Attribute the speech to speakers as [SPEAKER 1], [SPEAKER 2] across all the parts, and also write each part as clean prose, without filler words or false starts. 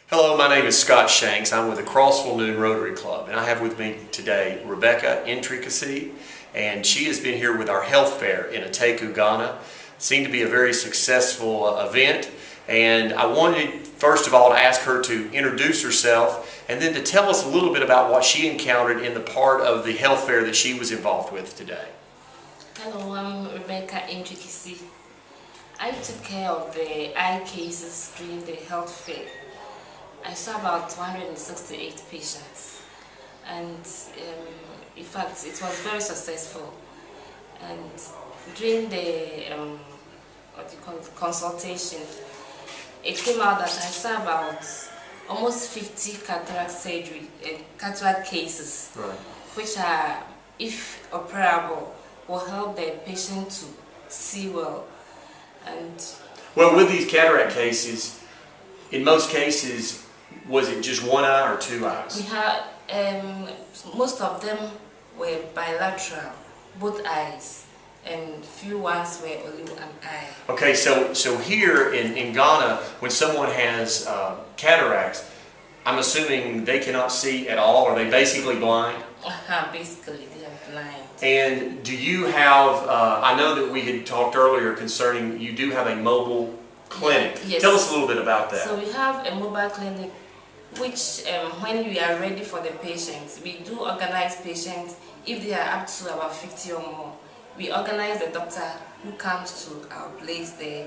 [SPEAKER 1] Hello, my name is Scott Shanks. I'm with the Crossville Noon Rotary Club, and I have with me today Rebecca Intricacy, and she has been here with our health fair in Ateku, Ghana. It seemed to be a very successful event, and I wanted first of all to ask her to introduce herself and then to tell us a little bit about what she encountered in the part of the health fair that she was involved with today.
[SPEAKER 2] Hello, I'm Rebecca Intricacy. I took care of the eye cases during the health fair. I saw about 268 patients, and in fact, it was very successful. And during the consultation, it came out that I saw about almost 50 cataract cases,
[SPEAKER 1] Right.
[SPEAKER 2] which are, if operable, will help the patient to see well. And
[SPEAKER 1] Well, with these cataract cases, in most cases, was it just one eye or two eyes?
[SPEAKER 2] we had most of them were bilateral, both eyes, and few ones were only one eye.
[SPEAKER 1] Okay, so here in Ghana, when someone has cataracts, I'm assuming they cannot see at all. Are they basically blind?
[SPEAKER 2] Basically, they are blind.
[SPEAKER 1] And do you have, I know that we had talked earlier concerning, you do have a mobile clinic.
[SPEAKER 2] Yes.
[SPEAKER 1] Tell us a little bit about that.
[SPEAKER 2] So we have a mobile clinic, which when we are ready for the patients, we do organize patients. If they are up to about 50 or more, we organize the doctor who comes to our place there.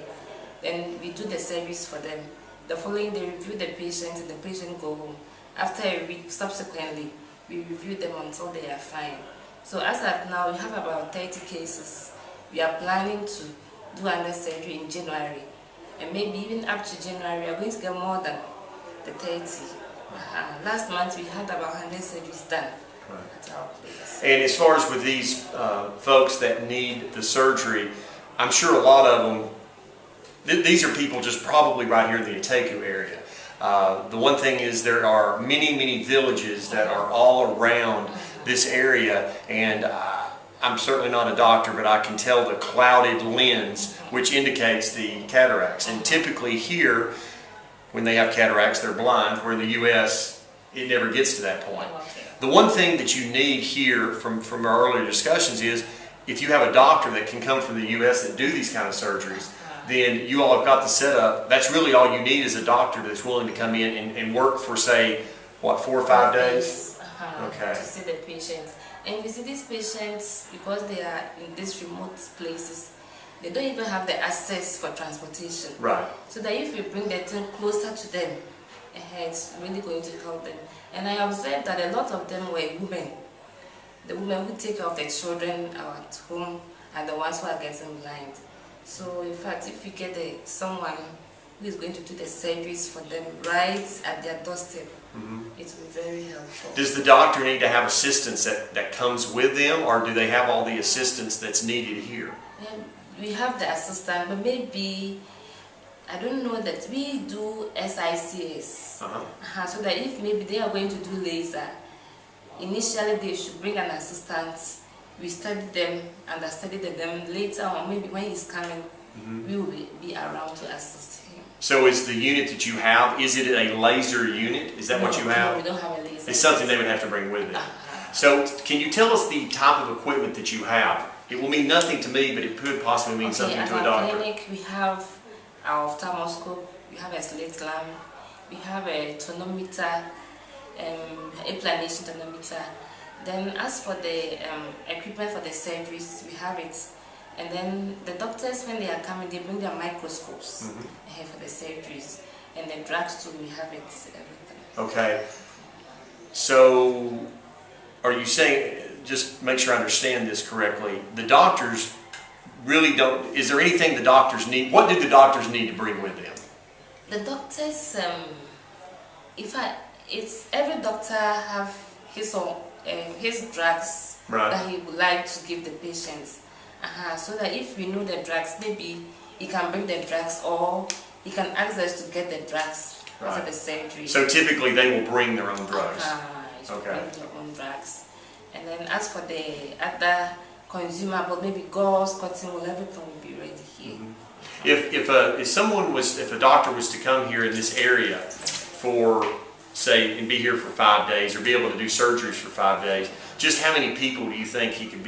[SPEAKER 2] Then we do the service for them. The following day, review the patient and the patient go home. After a week, subsequently, we review them until they are fine. So as of now, we have about 30 cases. We are planning to do another surgery in January. And maybe even up to January, we are going to get more than the 30. Last month, we had about 100 surgeries done at our place.
[SPEAKER 1] And as far as with these folks that need the surgery, I'm sure a lot of them, these are people just probably right here in the Ateku area. The one thing is there are many villages that are all around this area, and I'm certainly not a doctor, but I can tell the clouded lens, which indicates the cataracts. And typically here, when they have cataracts, they're blind, where in the U.S., it never gets to that point. The one thing that you need here from our earlier discussions is if you have a doctor that can come from the U.S. that do these kind of surgeries, then you all have got the setup. That's really all you need is a doctor that's willing to come in and work for, say, what, 4 or 5 days?
[SPEAKER 2] Okay. To see the patients. And you see these patients, because they are in these remote places, they don't even have the access for transportation.
[SPEAKER 1] Right.
[SPEAKER 2] So that if we bring the thing closer to them, it's really going to help them. And I observed that a lot of them were women. The women who take care of their children are at home and the ones who are getting blind. So in fact, if we get someone who is going to do the surgeries for them right at their doorstep, it will be very helpful.
[SPEAKER 1] Does the doctor need to have assistance that comes with them, or do they have all the assistance that's needed here?
[SPEAKER 2] We have the assistant, but maybe, I don't know that we do SICS. So that if maybe they are going to do laser, initially they should bring an assistant. We study them, understudy them. Later on, maybe when he's coming, we will be around to assist him.
[SPEAKER 1] So is the unit that you have, is it a laser unit? Is that what you have?
[SPEAKER 2] No, we don't have a laser.
[SPEAKER 1] It's something they would have to bring with them. So can you tell us the type of equipment that you have? It will mean nothing to me, but it could possibly mean something to a doctor.
[SPEAKER 2] At our clinic, we have our ophthalmoscope, we have a slit lamp, we have a tonometer, implantation tonometer. Then as for the equipment for the surgeries, we have it. And then the doctors, when they are coming, they bring their microscopes for the surgeries. And the drugs too, we have it, everything.
[SPEAKER 1] Okay. So are you saying, just make sure I understand this correctly, the doctors really don't, is there anything the doctors need, what do the doctors need to bring with them?
[SPEAKER 2] The doctors, every doctor have his own, his drugs that he would like to give the patients. So that if we know the drugs, maybe he can bring the drugs, or he can ask us to get the drugs after the surgery.
[SPEAKER 1] So typically they will bring their own drugs.
[SPEAKER 2] Bring their own drugs. And then as for the other consumable, maybe gauze, cotton wool, everything will be ready here.
[SPEAKER 1] If a doctor was to come here in this area, for, say, and be here for 5 days, or be able to do surgeries for 5 days, just how many people do you think he would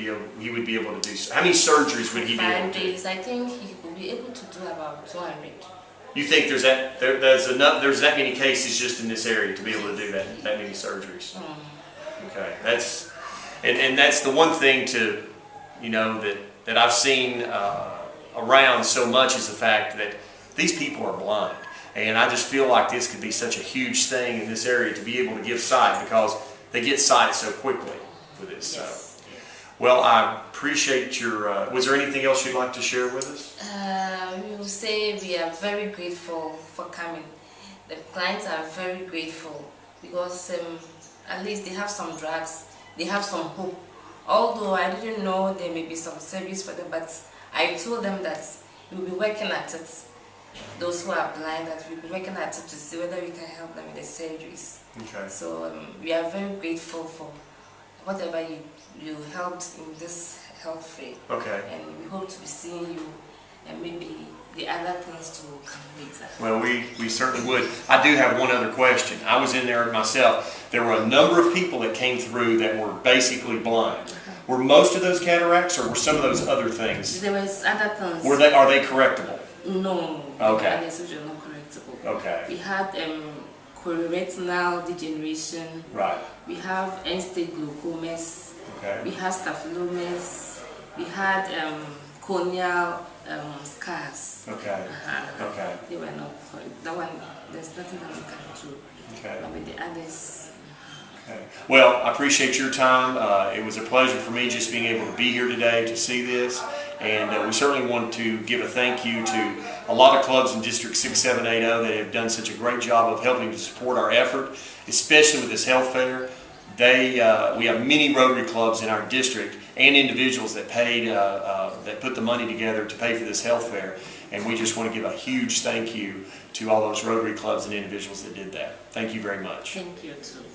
[SPEAKER 1] be able to do? How many surgeries would he be able to do?
[SPEAKER 2] 5 days, I think he could be able to do about 200.
[SPEAKER 1] You think there's that many cases just in this area to be able to do that many surgeries? Okay, and that's the one thing to, that I've seen around so much, is the fact that these people are blind. And I just feel like this could be such a huge thing in this area to be able to give sight, because they get sight so quickly with this.
[SPEAKER 2] Yes.
[SPEAKER 1] So, well, I appreciate your, was there anything else you'd like to share with us?
[SPEAKER 2] We will say we are very grateful for coming. The clients are very grateful because at least they have some drugs, they have some hope. Although I didn't know there may be some service for them, but I told them that we'll be working at it. Those who are blind, that we'll be working at it to see whether we can help them with the surgeries.
[SPEAKER 1] Okay.
[SPEAKER 2] So we are very grateful for whatever you helped in this health fair.
[SPEAKER 1] Okay.
[SPEAKER 2] And we hope to be seeing you and maybe the other things to come later.
[SPEAKER 1] Well, we certainly would. I do have one other question. I was in there myself. There were a number of people that came through that were basically blind. Were most of those cataracts, or were some of those other things?
[SPEAKER 2] There was other things.
[SPEAKER 1] Are they correctable?
[SPEAKER 2] No.
[SPEAKER 1] Okay.
[SPEAKER 2] The others are not correctable.
[SPEAKER 1] Okay.
[SPEAKER 2] We had chororetinal degeneration.
[SPEAKER 1] Right.
[SPEAKER 2] We have end-stage glaucomas.
[SPEAKER 1] Okay.
[SPEAKER 2] We had staphylomas. We had corneal scars.
[SPEAKER 1] Okay. Okay.
[SPEAKER 2] They were not. That one, there's nothing that we can do.
[SPEAKER 1] Okay.
[SPEAKER 2] But with the others.
[SPEAKER 1] Okay. Well, I appreciate your time. It was a pleasure for me just being able to be here today to see this. And we certainly want to give a thank you to a lot of clubs in District 6780 that have done such a great job of helping to support our effort, especially with this health fair. We have many Rotary clubs in our district and individuals that paid, that put the money together to pay for this health fair. And we just want to give a huge thank you to all those Rotary clubs and individuals that did that. Thank you very much.
[SPEAKER 2] Thank you too.